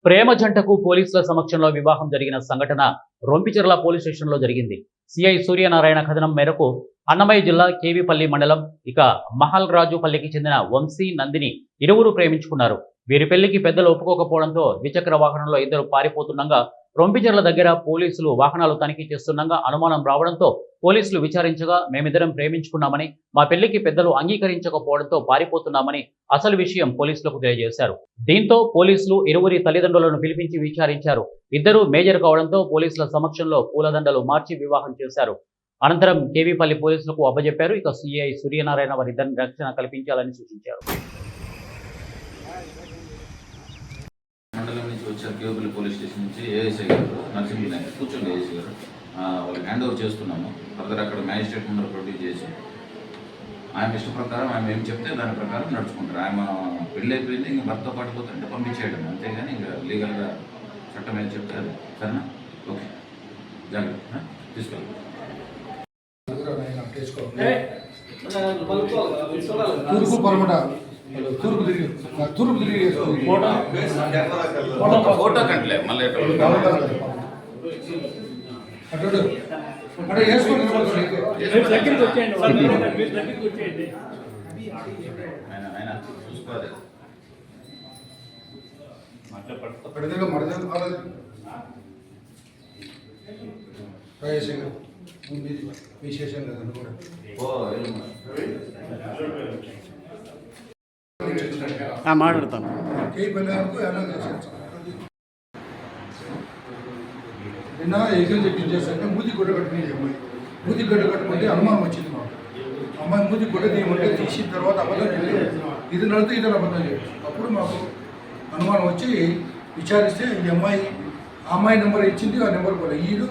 ప్రేమ జంటకు పోలీసుల సమక్షంలో వివాహం జరిగిన సంఘటన రొంపిచెర్ల పోలీస్ స్టేషన్లో జరిగింది. సిఐ సూర్యనారాయణ కథనం మేరకు అన్నమయ్య జిల్లా కేవీపల్లి మండలం మహల్ రాజుపల్లికి చెందిన వంశీ నందిని ఇరువురు ప్రేమించుకున్నారు. వీరి పెళ్లికి పెద్దలు ఒప్పుకోకపోవడంతో ద్విచక్ర వాహనంలో ఇద్దరు పారిపోతుండగా రొంపిచెర్ల దగ్గర పోలీసులు వాహనాలు తనిఖీ చేస్తుండగా అనుమానం రావడంతో పోలీసులు విచారించగా మేమిద్దరం ప్రేమించుకున్నామని, మా పెళ్లికి పెద్దలు అంగీకరించకపోవడంతో పారిపోతున్నామని అసలు విషయం పోలీసులకు తెలియజేశారు. దీంతో పోలీసులు ఇరువురి తల్లిదండ్రులను పిలిపించి విచారించారు. ఇద్దరు మేజర్ కావడంతో పోలీసుల సమక్షంలో పూలదండలు మార్చి వివాహం చేశారు. అనంతరం కేవీపల్లి పోలీసులకు అప్పజెప్పారు. సిఐ సూర్యనారాయణ వారిద్దరిని రక్షణ కల్పించాలని సూచించారు. మండలం నుంచి వచ్చారు కేవీపల్లి పోలీస్ స్టేషన్ నుంచి ఏఎస్ఐ గారు నరసింహ కూర్చొని ఏఎస్ఐ గారు వాళ్ళకి హ్యాండ్ ఓవర్ చేస్తున్నాము. ఫర్దర్ అక్కడ మ్యాజిస్ట్రేట్ ముందర ప్రొడ్యూస్ చేసి ఆయన ఇష్ట ప్రకారం ఆయన ఏం చెప్తే దాని ప్రకారం నడుచుకుంటారు. ఆయన పెళ్ళి అయిపోయింది, ఇంక భర్తతో పాటు పోతుంటే పంపించేయడం, అంతేగాని ఇంకా లీగల్గా చట్టం ఏం చెప్తే అది సరేనా? ఓకే, జాగ్రత్త తీసుకెళ్ళి తూర్పు తిరిగి ఫోటో కంటలే మళ్ళీ ఆయన చూసుకోవాలి. విశేషం లేదని కూడా మాట్లాడతాను. నిన్న ఏజెంట్ చెప్పించేసరికి మూతి గుడ్డ కట్టుకునేది అమ్మాయి. మూతి గుడ్డ కట్టుకుంటే అనుమానం వచ్చింది మాకు. అమ్మాయి మూతి గుడ్డ తీయమంటే తీసిన తర్వాత అబద్ధం చెప్పి ఇది నడితే ఇతను అబద్ధం చెప్పి అప్పుడు మాకు అనుమానం వచ్చి విచారిస్తే ఈ అమ్మాయి నెంబర్ ఇచ్చింది, ఆ నెంబర్ కూడా ఈడు